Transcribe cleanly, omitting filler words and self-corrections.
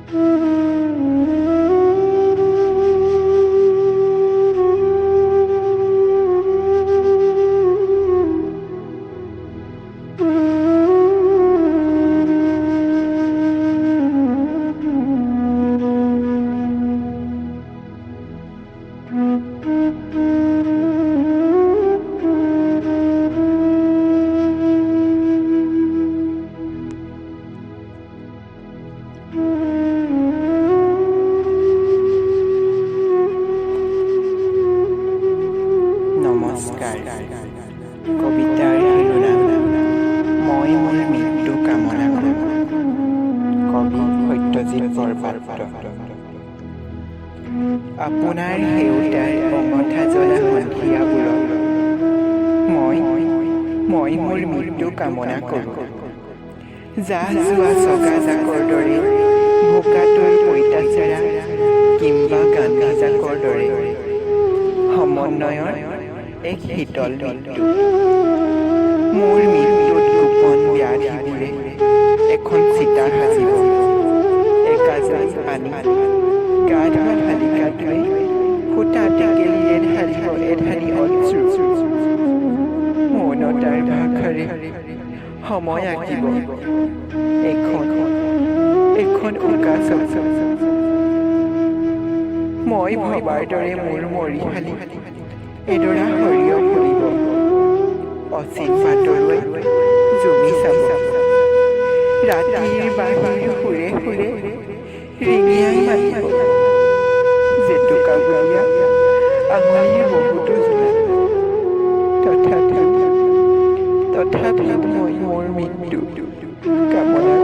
নমস্কাৰ। কবিতাৰ শিৰোনাম মই মোৰ মৃত্যু কামনা কৰোঁ। কবি সত্যজিৎ বৰপাত্ৰ। আপোনাৰ সেউতাৰ অঙঠা জ্বলা সন্ধিয়াবোৰত মই মোৰ মৃত্যু কামনা কৰোঁ। জাহ যোৱা চকা জাকৰ দৰে বোকাটোৰ পঁইতাচোৰা কিম্বা গান্ধী জাকৰ দৰে সমন্বয়ৰ এক শীতল মৃত্যু। মোৰ মৃত্যুত গোপন ব্যাধিবোৰে এখন চিতা সাজিব। একাজল পানী গা ধোৱা শালিকা থৈ ফুটা টেকেলিৰে ঢালিব এধানি অশ্ৰু। মৌনতাৰ ভাষাৰে সময় আঁকিব এখন উকা চকু। মই ভবাৰ দৰে মোৰ মৰিশালী এডৰা সৰিয়হ ফুৰিব। অচিন পাতলৈ জুমি চাব। ৰাতিৰ বাহিৰ সুৰে সুৰে ৰিঙিয়াই মাতিব। জেতুকা বুলীয়া আঙুলিৰ বহুতো জোলা। তথাপি মই মোৰ মৃত্যু কামনা